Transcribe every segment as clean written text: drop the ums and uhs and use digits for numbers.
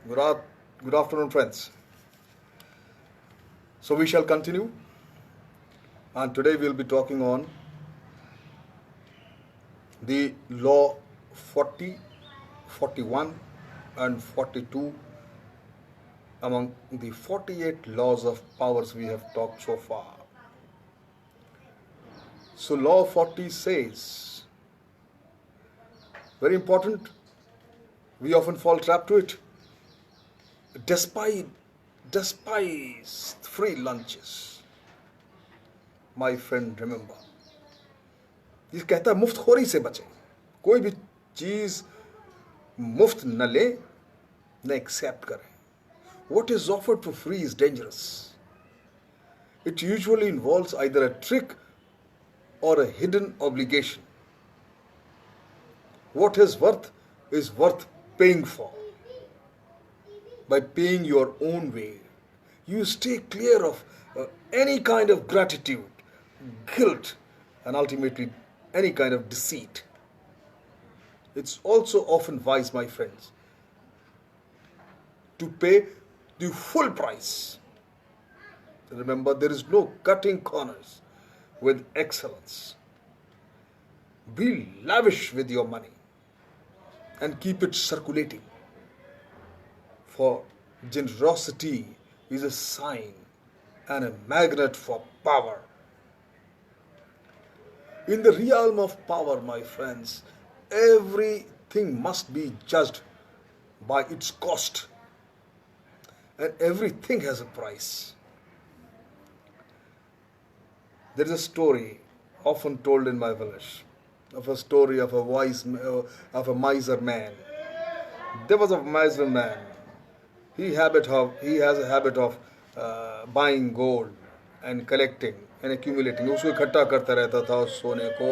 Good, good afternoon, friends. So we shall continue, and today we'll be talking on the law 40, 41, and 42 among the 48 laws of powers we have talked so far. So, law 40 says, very important, we often fall trap to it. Despise free lunches. My friend, remember. ये कहता है मुफ्तखोरी से बचें. कोई भी चीज मुफ्त न ले, न एक्सेप्ट करें. What is offered for free is dangerous. It usually involves either a trick or a hidden obligation. What is worth paying for. By paying your own way, you stay clear of any kind of gratitude, guilt, and ultimately any kind of deceit. It's also often wise, my friends, to pay the full price. Remember, there is no cutting corners with excellence. Be lavish with your money and keep it circulating. For generosity is a sign and a magnet for power. In the realm of power, my friends, everything must be judged by its cost, and everything has a price. There is a story often told in my village of a story of a miser man. There was a miser man. He has a habit of buying gold and collecting and accumulating. उसको इकट्ठा करता रहता था उस सोने को,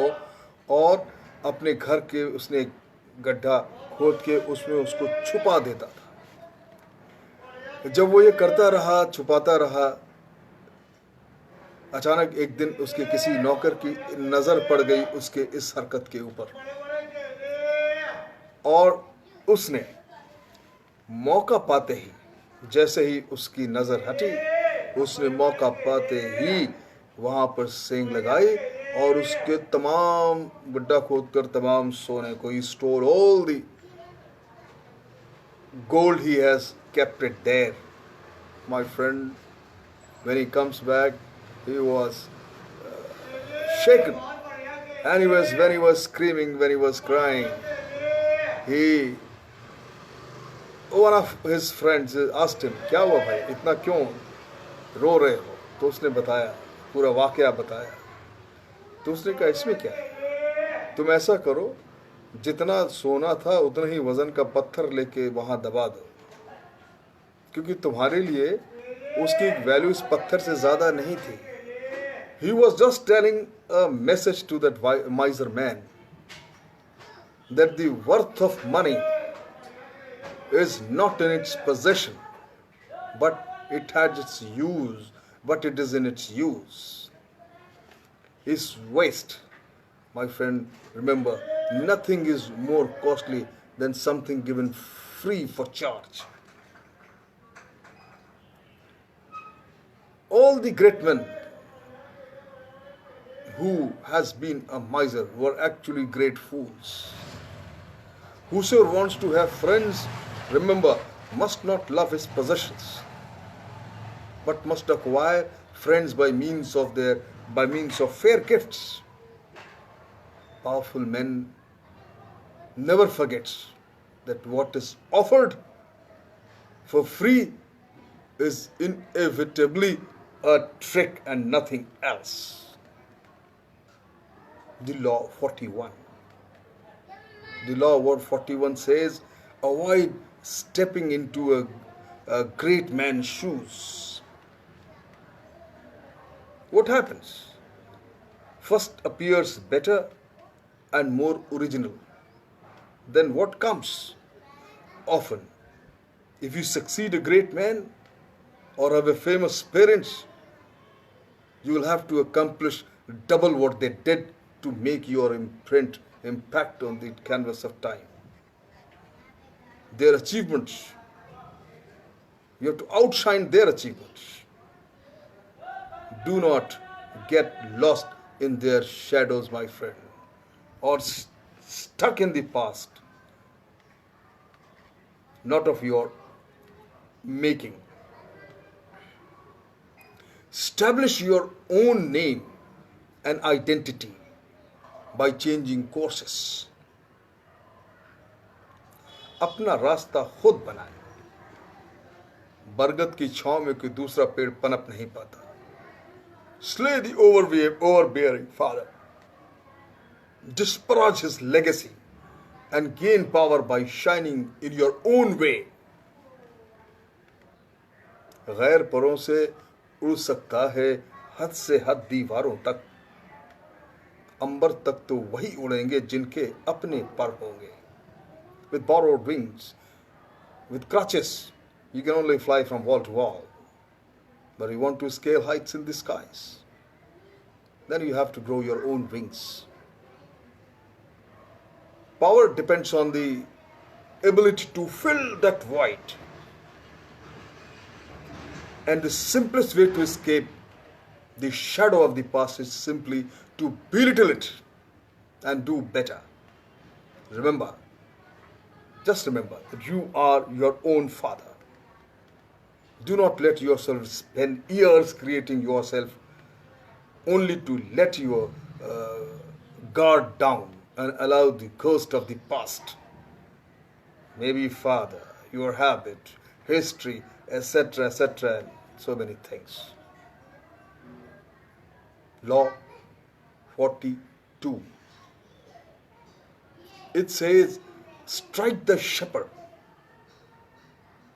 और अपने घर के उसने एक गड्ढा खोद के उसमें उसको छुपा देता था. जब वो ये करता रहा, छुपाता रहा, अचानक एक दिन उसके किसी नौकर की नजर पड़ गई उसके इस हरकत के ऊपर, और उसने मौका पाते ही, जैसे ही उसकी नजर हटी, उसने मौका पाते ही वहां पर सेंग लगाई और उसके तमाम गड्ढा खोदकर तमाम सोने को, he stole all the gold, he has kept it there. My friend, when he comes back, he was shaken, and when he was screaming, when he was crying, one of his friends asked him, क्या हुआ भाई, इतना क्यों रो रहे हो? तो उसने बताया, पूरा वाकया बताया. तो उसने कहा, इसमें क्या है, तुम ऐसा करो, जितना सोना था उतना ही वजन का पत्थर लेके वहां दबा दो, क्योंकि तुम्हारे लिए उसकी वैल्यू इस पत्थर से ज्यादा नहीं थी. He was just telling a message to that miser man that the worth of money is not in its possession, but it has its use, but it is in its use. Is waste. My friend, remember, nothing is more costly than something given free for charge. All the great men who has been a miser were actually great fools. Whosoever wants to have friends, remember, must not love his possessions, but must acquire friends by means of fair gifts. Powerful men never forgets that what is offered for free is inevitably a trick and nothing else. The law 41. The law word 41 says, avoid stepping into a great man's shoes. What happens? First appears better and more original. Then what comes? Often, if you succeed a great man or have a famous parents, you will have to accomplish double what they did to make your impact on the canvas of time. Their achievements You have to outshine their achievements. Do not get lost in their shadows, my friend, or stuck in the past, not of your making. Establish your own name and identity by changing courses. अपना रास्ता खुद बनाएं. बरगद की छांव में कोई दूसरा पेड़ पनप नहीं पाता. Slay the overbearing father. Disparage his legacy and gain power by shining in your own way. गैर परों से उड़ सकता है हद से हद दीवारों तक. अंबर तक तो वही उड़ेंगे जिनके अपने पर होंगे. With borrowed wings, with crutches, you can only fly from wall to wall. But you want to scale heights in the skies, then you have to grow your own wings. Power depends on the ability to fill that void. And the simplest way to escape the shadow of the past is simply to belittle it and do better. Remember, just remember that you are your own father. Do not let yourself spend years creating yourself only to let your guard down and allow the ghost of the past, maybe father, your habit, history, etc., etc., and so many things. Law 42. It says, strike the shepherd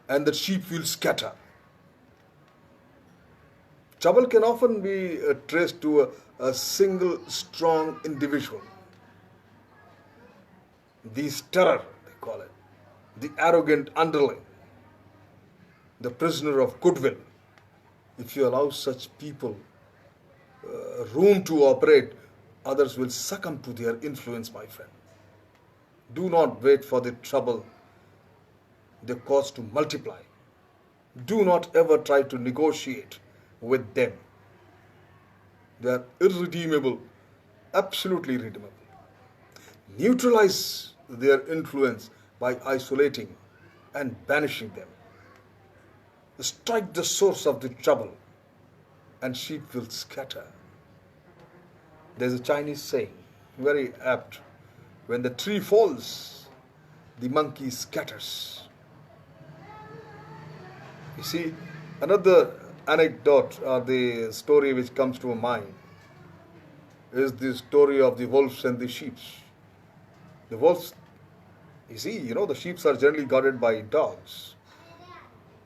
and the sheep will scatter. Trouble can often be traced to a single strong individual. The terror, they call it, the arrogant underling, the prisoner of goodwill. If you allow such people room to operate, others will succumb to their influence, my friend. Do not wait for the trouble they cause to multiply. Do not ever try to negotiate with them. They are irredeemable, absolutely irredeemable. Neutralize their influence by isolating and banishing them. Strike the source of the trouble and sheep will scatter. There's a Chinese saying, very apt. When the tree falls, the monkey scatters. You see, another anecdote or the story which comes to mind is the story of the wolves and the sheep. The wolves, you see, the sheep are generally guarded by dogs.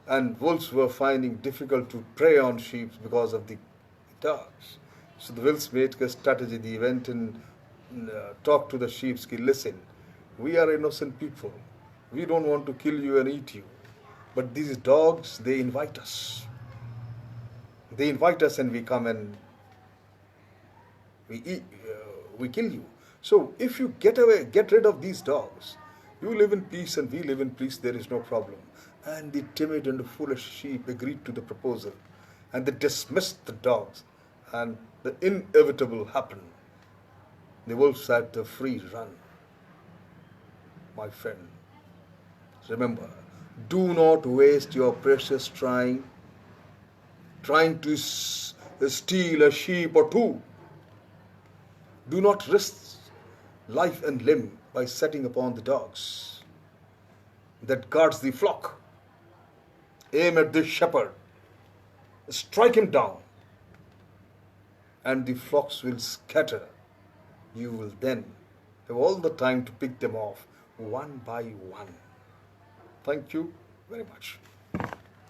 And wolves were finding difficult to prey on sheep because of the dogs. So the wolves made a strategy. They went and talked to the sheep. Listen, we are innocent people. We don't want to kill you and eat you. But these dogs, they invite us. They invite us and we come and we eat, we kill you. So if you get rid of these dogs, you live in peace and we live in peace, there is no problem. And the timid and the foolish sheep agreed to the proposal. And they dismissed the dogs. And the inevitable happened. The wolves had a free run. My friend, remember, do not waste your precious trying to steal a sheep or two. Do not risk life and limb by setting upon the dogs that guards the flock. Aim at the shepherd, strike him down, and the flocks will scatter. You will then have all the time to pick them off one by one. Thank you very much.